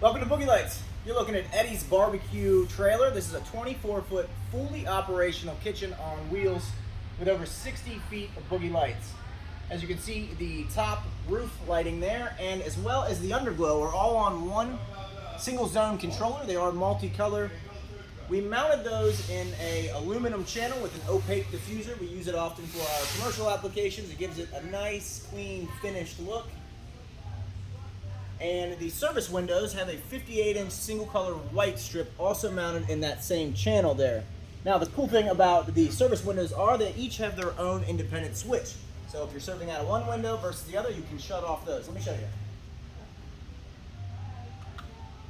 Welcome to Boogey Lights. You're looking at Eddie's barbecue trailer. This is a 24-foot fully operational kitchen on wheels with over 60 feet of Boogey Lights. As you can see, the top roof lighting there and as well as the underglow are all on one single zone controller. They are multicolor. We mounted those in a aluminum channel with an opaque diffuser. We use it often for our commercial applications. It gives it a nice, clean, finished look. And the service windows have a 58-inch single color white strip also mounted in that same channel there. Now the cool thing about the service windows are they each have their own independent switch. So if you're serving out of one window versus the other, you can shut off those. Let me show you.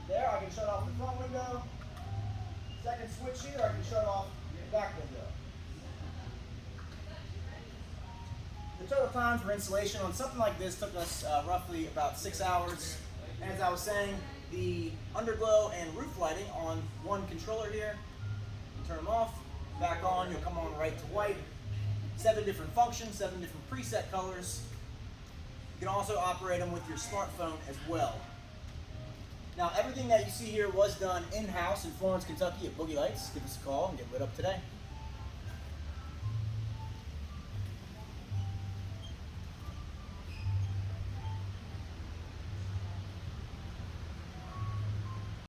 There, I can shut off the front window. Second switch here, I can shut off the back window. The total time for installation on something like this took us roughly about 6 hours. And as I was saying, the underglow and roof lighting on one controller here, you turn them off, back on, you'll come on right to white. 7 different functions, 7 different preset colors. You can also operate them with your smartphone as well. Now everything that you see here was done in-house in Florence, Kentucky at Boogey Lights. Give us a call and get lit up today.